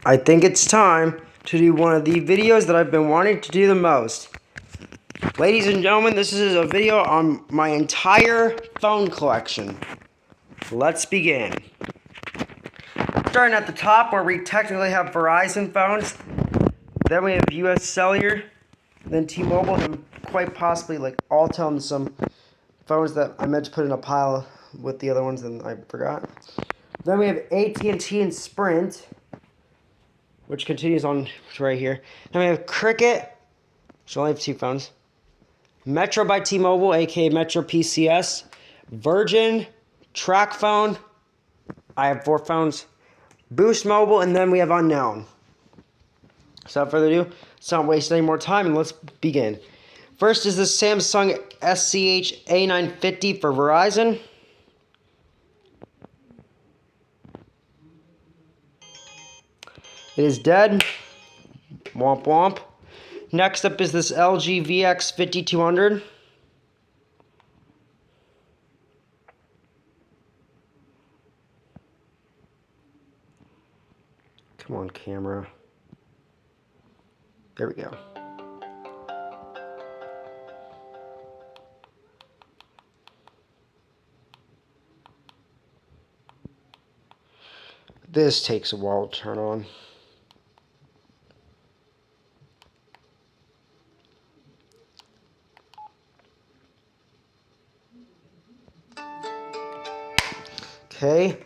I think it's time to do one of the videos that I've been wanting to do the most. Ladies and gentlemen, this is a video on my entire phone collection. Let's begin. Starting at the top where we technically have Verizon phones. Then we have US Cellular. Then T-Mobile and quite possibly like Altel and some phones that I meant to put in a pile with the other ones and I forgot. Then we have AT&T and Sprint, which continues on right here. Then we have Cricket, which only have 2 phones. Metro by T-Mobile, aka Metro PCS. Virgin, TracFone. I have 4 phones. Boost Mobile, and then we have Unknown. So without further ado, let's not waste any more time and let's begin. First is the Samsung SCH A950 for Verizon. It is dead. Womp womp. Next up is this LG VX5200. Come on, camera. There we go. This takes a while to turn on. Okay.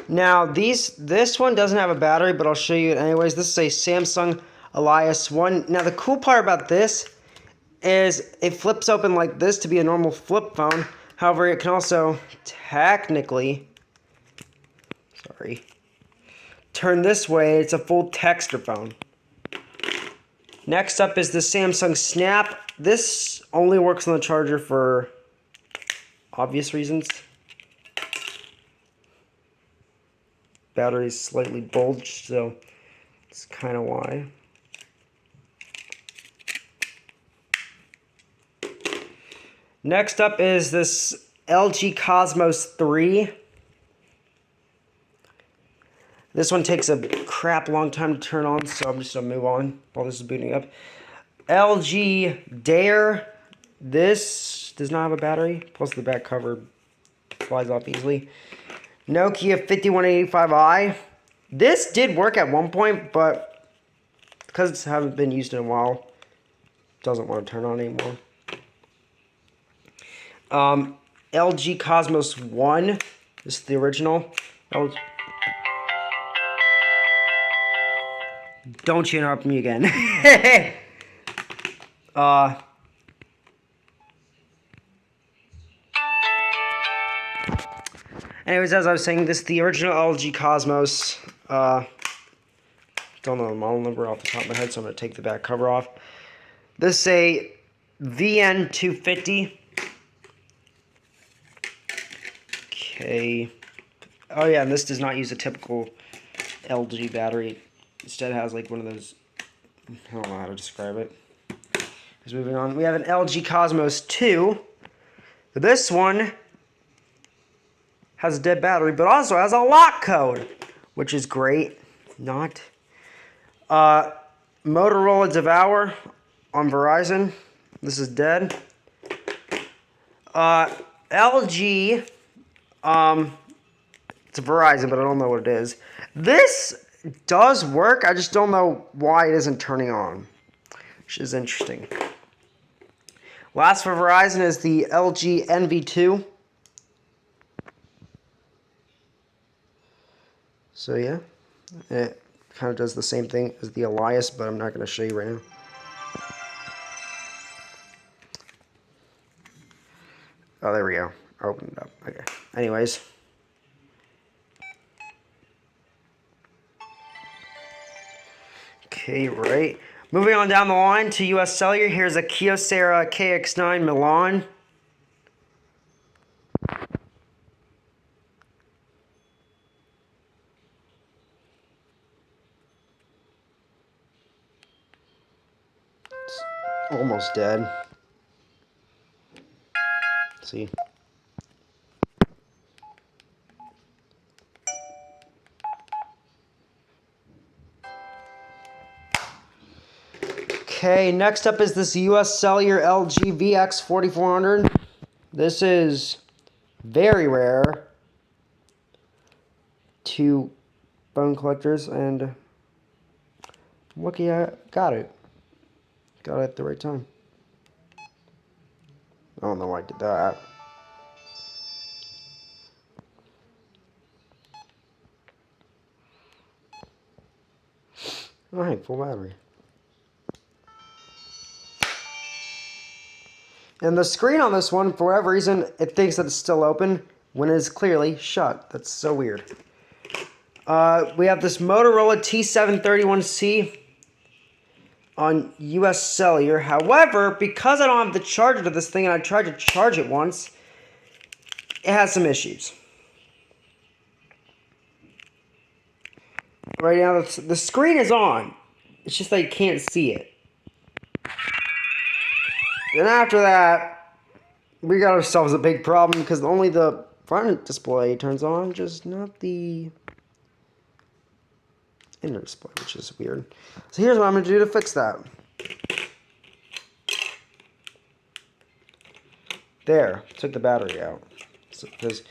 Now this one doesn't have a battery, but I'll show you it anyways. This is a Samsung Elias 1. Now the cool part about this is it flips open like this to be a normal flip phone. However, it can also technically, turn this way. It's a full texture phone. Next up is the Samsung Snap. This only works on the charger for obvious reasons. Battery is slightly bulged, so that's kind of why. Next up is this LG Cosmos 3. This one takes a crap long time to turn on, so I'm just going to move on while this is booting up. LG Dare. This does not have a battery, plus the back cover flies off easily. Nokia 5185i. This did work at one point, but because it hasn't been used in a while, it doesn't want to turn on anymore. LG Cosmos 1. This is the original. Don't you interrupt me again. Anyways, as I was saying, this is the original LG Cosmos. Don't know the model number off the top of my head, so I'm going to take the back cover off. This is a VN250. Okay. Oh yeah, and this does not use a typical LG battery. Instead, it has like one of those. I don't know how to describe it. Just moving on, we have an LG Cosmos 2. This one has a dead battery, but also has a lock code, which is great. Not. Motorola Devour on Verizon. This is dead. LG. It's a Verizon, but I don't know what it is. This does work. I just don't know why it isn't turning on, which is interesting. Last for Verizon is the LG NV2. So yeah, it kind of does the same thing as the Elias, but I'm not going to show you right now. Oh, there we go. I opened it up. Okay. Anyways. Okay, right. Moving on down the line to US Cellular, here's a Kyocera KX9 Milan. It's almost dead. See? Okay, next up is this US Cellular LG VX 4400. This is very rare to phone collectors, and I'm lucky I got it. Got it at the right time. I don't know why I did that. Oh, hey, full battery. And the screen on this one, for whatever reason, it thinks that it's still open when it is clearly shut. That's so weird. We have this Motorola T731C on US Cellular. However, because I don't have the charger to this thing and I tried to charge it once, it has some issues. Right now, the screen is on. It's just that you can't see it. Then after that, we got ourselves a big problem because only the front display turns on, just not the inner display, which is weird. So here's what I'm going to do to fix that. There, took the battery out. Because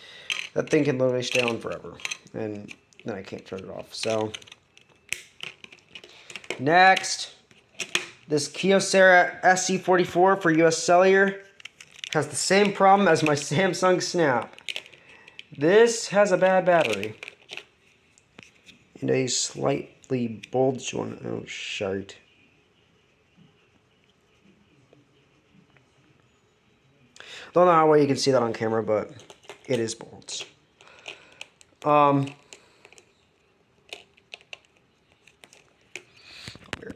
that thing can literally stay on forever. And then I can't turn it off. So, next, this Kyocera SE44 for US Cellular has the same problem as my Samsung Snap. This has a bad battery. And a slightly bulged one. Oh, shite. Don't know how well you can see that on camera, but it is bulged. We're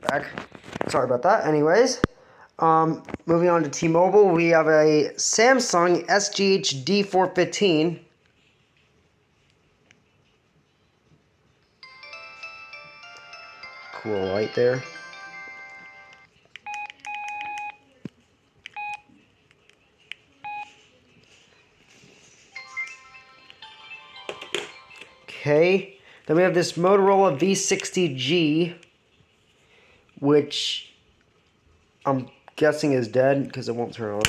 back. Sorry about that. Anyways, moving on to T-Mobile, we have a Samsung SGH D415. Cool light there. Okay, then we have this Motorola V60G, which I'm guessing is dead because it won't turn on.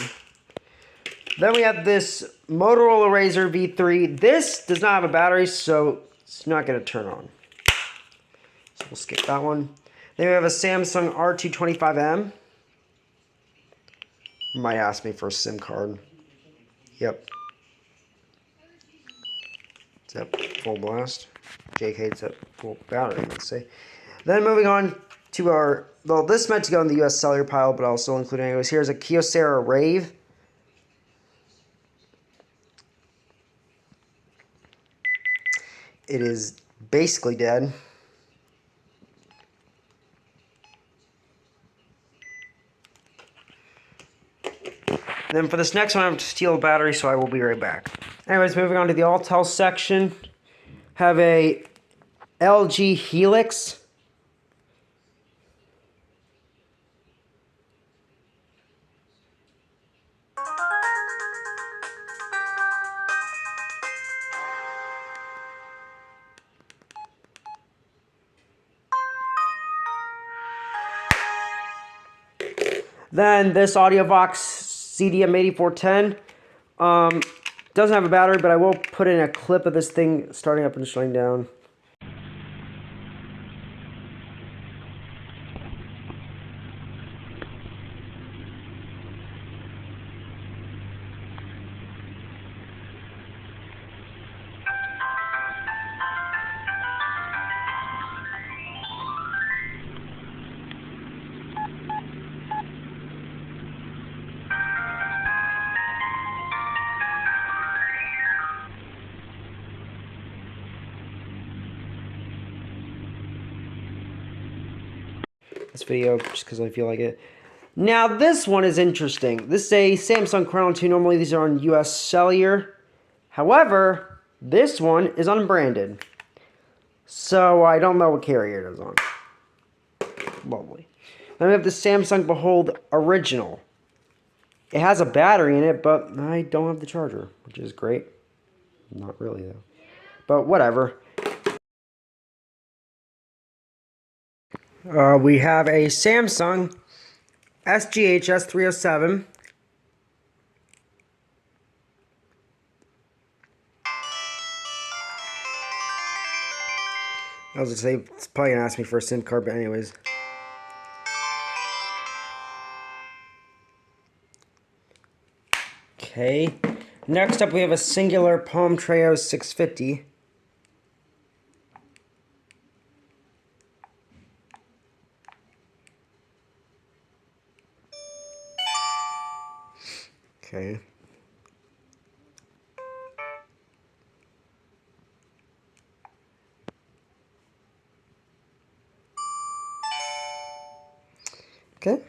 Then we have this Motorola Razr V3. This does not have a battery, so it's not going to turn on. So we'll skip that one. Then we have a Samsung R225M. Might ask me for a SIM card. Yep. It's at full blast. JK, it's at full battery, let's say. Then moving on to our, well, this meant to go in the US Cellular pile, but I'll still include it anyways. Here's a Kyocera Rave. It is basically dead. Then for this next one, I have to steal a battery, so I will be right back. Anyways, moving on to the Alltel section. Have a LG Helix. Then this AudioVox CDM8410 doesn't have a battery, but I will put in a clip of this thing starting up and shutting down. This video just because I feel like it. Now this one is interesting. This is a Samsung Chrono 2. Normally these are on US Cellular. However, this one is unbranded. So I don't know what carrier it is on. Lovely. Then we have the Samsung Behold Original. It has a battery in it, but I don't have the charger, which is great. Not really though. But whatever. We have a Samsung SGHS 307. I was gonna say, it's probably gonna ask me for a SIM card, but anyways. Okay. Next up, we have a Singular Palm Treo 650. Okay. Okay.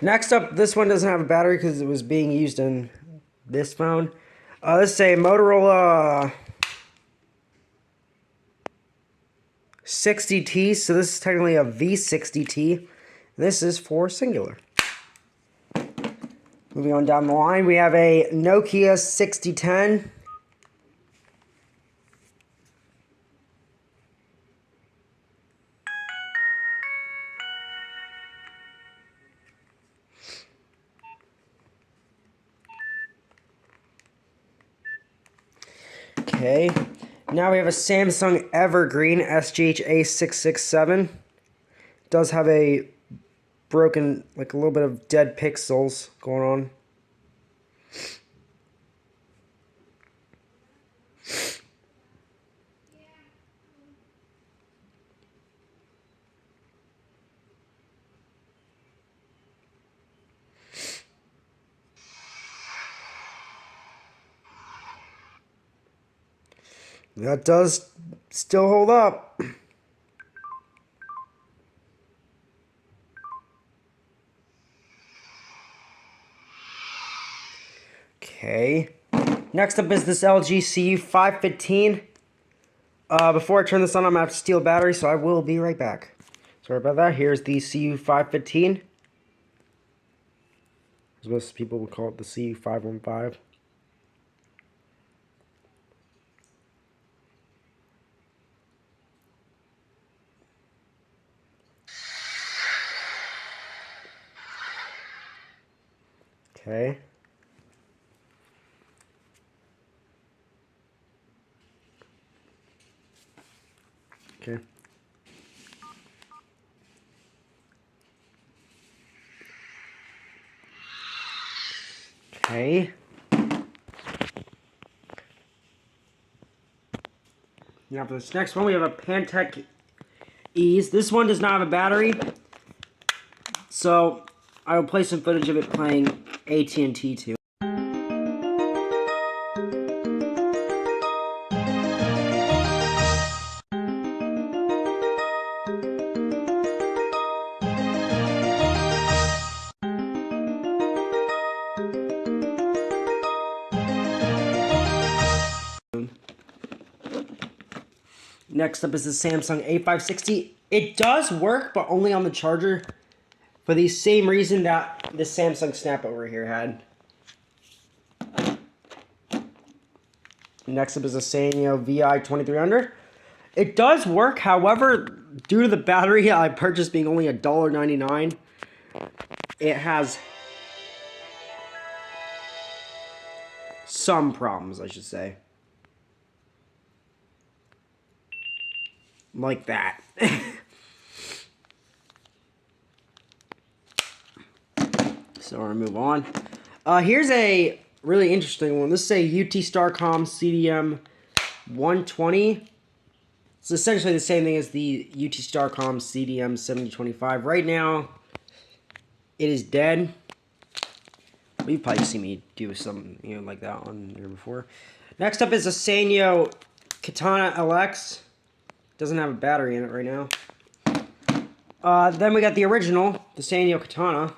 Next up, this one doesn't have a battery because it was being used in this phone. This is a Motorola 60T, so this is technically a V60T. This is for Singular. Moving on down the line, we have a Nokia 6010. Okay, now we have a Samsung Evergreen SGH A667. Does have a broken, like a little bit of dead pixels going on. That does still hold up. Okay. Next up is this LG CU515. Before I turn this on, I'm going to have to steal a battery, so I will be right back. Sorry about that. Here's the CU515. As most people would call it the CU515. Okay. Okay. Okay. Now for this next one, we have a Pantech Ease. This one does not have a battery, so I will play some footage of it playing AT&T too. Next up is the Samsung A560. It does work, but only on the charger, for the same reason that the Samsung Snap over here had. Next up is the Sanyo VI2300. It does work, however, due to the battery I purchased being only $1.99, it has some problems, I should say. Like that. So we're gonna move on. Here's a really interesting one. This is a UT Starcom CDM 120. It's essentially the same thing as the UT Starcom CDM 7025. Right now, it is dead. Well, you've probably seen me do something like that on here before. Next up is a Sanyo Katana LX. Doesn't have a battery in it right now. Then we got the original, the Sanyo Katana.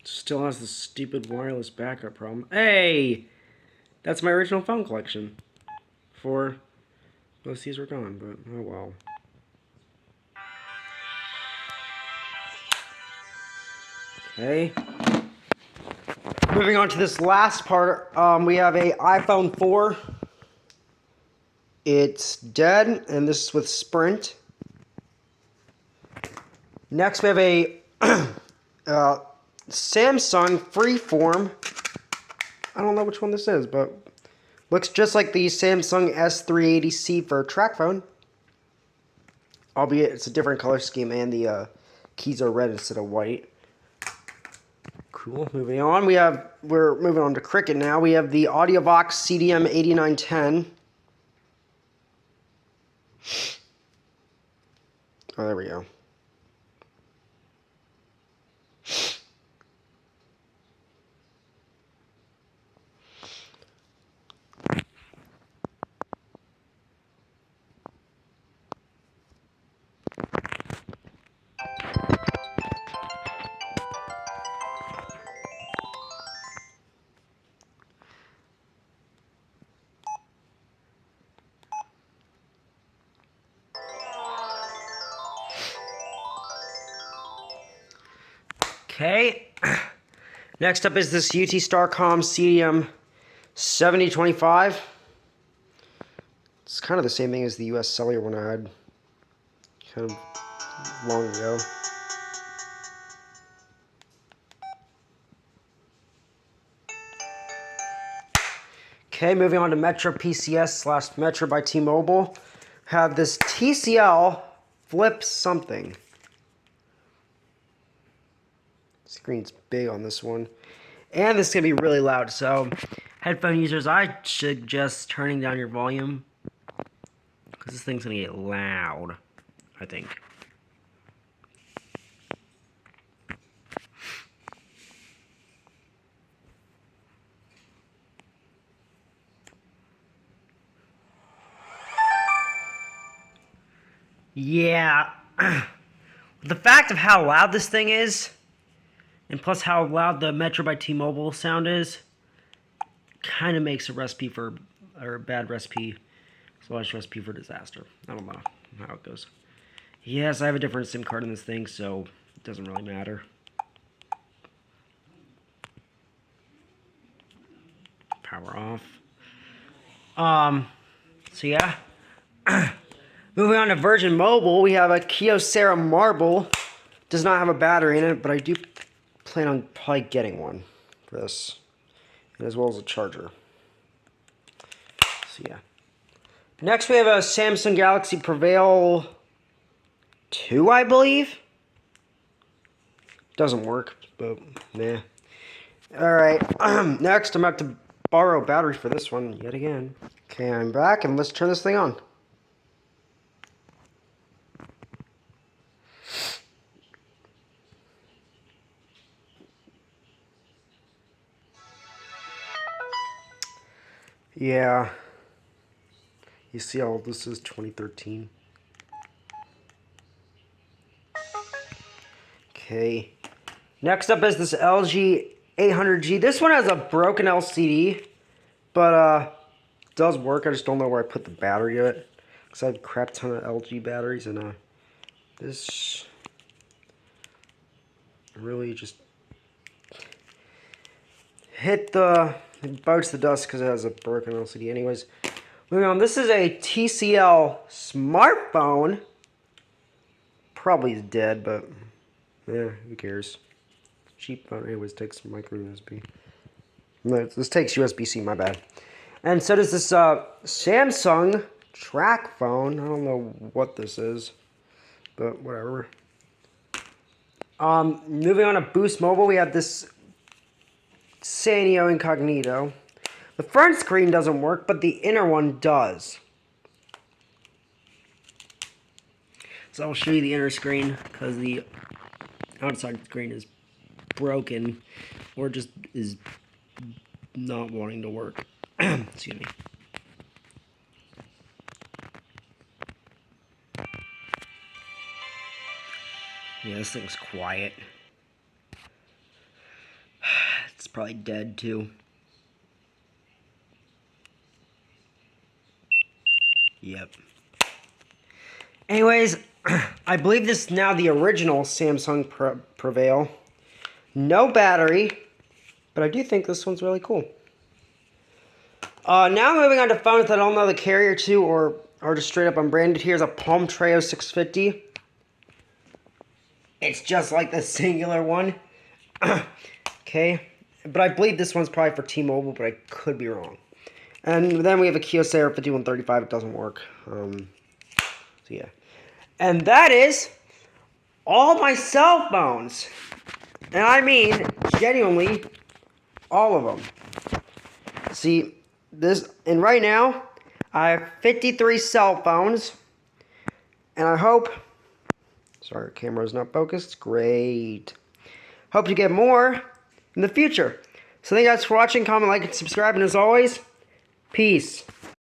Still has the stupid wireless backup problem. Hey! That's my original phone collection. Most of these were gone, but oh well. Okay. Moving on to this last part, we have a iPhone 4. It's dead, and this is with Sprint. Next, we have a Samsung Freeform. I don't know which one this is, but looks just like the Samsung S380C for a track phone. Albeit it's a different color scheme, and the keys are red instead of white. Cool. Moving on, we're moving on to Cricket now. We have the Audiovox CDM 8910. Oh, there we go. Okay. Next up is this UT Starcom CDM 7025. It's kind of the same thing as the US Cellular one I had kind of long ago. Okay, moving on to Metro PCS / Metro by T-Mobile. Have this TCL Flip something. Screen's big on this one. And this is going to be really loud, so headphone users, I suggest turning down your volume, because this thing's going to get loud, I think. Yeah. The fact of how loud this thing is, and plus how loud the Metro by T-Mobile sound is, kind of makes a recipe for, or a bad recipe, / recipe for disaster. I don't know how it goes. Yes, I have a different SIM card in this thing, so it doesn't really matter. Power off. So yeah. Moving on to Virgin Mobile, we have a Kyocera Marble. Does not have a battery in it, but I do plan on probably getting one for this, and as well as a charger. So yeah. Next we have a Samsung Galaxy Prevail 2, I believe. Doesn't work, but nah. Alright, next I'm about to borrow battery for this one yet again. Okay, I'm back, and let's turn this thing on. Yeah. You see how old this is? 2013. Okay. Next up is this LG 800G. This one has a broken LCD, but it does work. I just don't know where I put the battery in it, because I have a crap ton of LG batteries, and this really just it bites the dust because it has a broken LCD. Anyways, moving on. This is a TCL smartphone. Probably is dead, but yeah, who cares? Cheap phone. Anyways, takes micro USB. No, this takes USB-C. My bad. And so does this Samsung track phone. I don't know what this is, but whatever. Moving on to Boost Mobile, we have this Sanyo Incognito. The front screen doesn't work, but the inner one does. So I'll show you the inner screen, because the outside screen is broken, or just is not wanting to work. Excuse me. Yeah, this thing's quiet. It's probably dead too. Yep. Anyways, I believe this is now the original Samsung Prevail. No battery, but I do think this one's really cool. Now moving on to phones that I don't know the carrier to or are just straight up unbranded. Here's a Palm Treo 650. It's just like the singular one. Okay, but I believe this one's probably for T-Mobile, but I could be wrong. And then we have a Kyocera 5135. It doesn't work. So yeah. And that is all my cell phones. And I mean, genuinely, all of them. See, and right now, I have 53 cell phones. And I hope, sorry, camera's not focused. Great. Hope to get more in the future. So thank you guys for watching. Comment, like, and subscribe. And as always, peace.